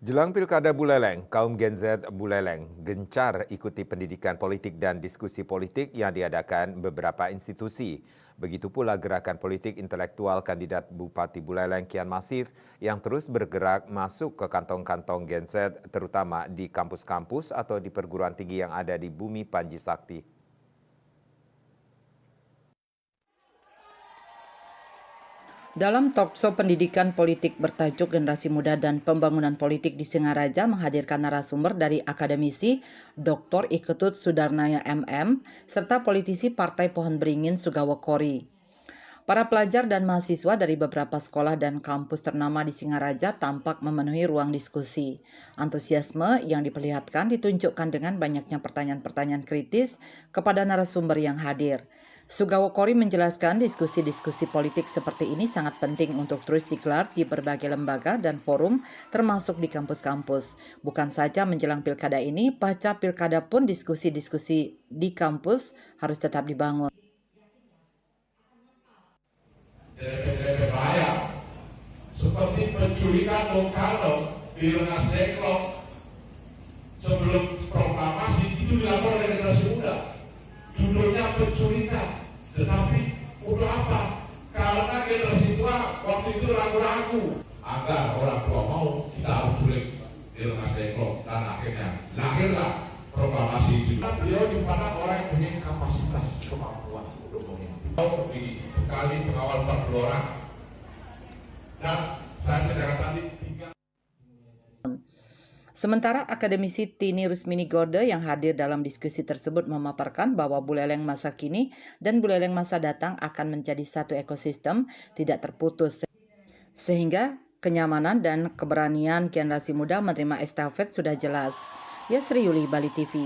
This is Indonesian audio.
Jelang Pilkada Buleleng, kaum Gen Z Buleleng gencar ikuti pendidikan politik dan diskusi politik yang diadakan beberapa institusi. Begitu pula gerakan politik intelektual kandidat Bupati Buleleng kian masif yang terus bergerak masuk ke kantong-kantong Gen Z, terutama di kampus-kampus atau di perguruan tinggi yang ada di Bumi Panji Sakti. Dalam talkshow pendidikan politik bertajuk Generasi Muda dan Pembangunan Politik di Singaraja menghadirkan narasumber dari akademisi Dr. Iketut Sudarnaya MM serta politisi Partai Pohon Beringin Sugawa Kori. Para pelajar dan mahasiswa dari beberapa sekolah dan kampus ternama di Singaraja tampak memenuhi ruang diskusi. Antusiasme yang diperlihatkan ditunjukkan dengan banyaknya pertanyaan-pertanyaan kritis kepada narasumber yang hadir. Sugawa Kori menjelaskan diskusi-diskusi politik seperti ini sangat penting untuk terus digelar di berbagai lembaga dan forum termasuk di kampus-kampus. Bukan saja menjelang pilkada ini, pasca pilkada pun diskusi-diskusi di kampus harus tetap dibangun. Direpet-repet bahaya seperti penculikan Bung Karno di Rengas Dengklok sebelum proklamasi itu dilakukan oleh generasi muda. Judulnya penculikan, tetapi untuk apa? Karena generasi tua waktu itu ragu-ragu agar orang tua mau kita harus culik di Rengas Dengklok, dan akhirnya lahirlah proklamasi itu. Beliau dipandang orang yang punya kapasitas kemampuan untuk memimpin. Dibekali pengawal 40 orang, dan saya ceritakan tadi 3. Sementara akademisi Tini Rusmini Gorde yang hadir dalam diskusi tersebut memaparkan bahwa Buleleng masa kini dan Buleleng masa datang akan menjadi satu ekosistem tidak terputus, sehingga kenyamanan dan keberanian generasi muda menerima estafet sudah jelas. Yasri Yuli, Bali TV.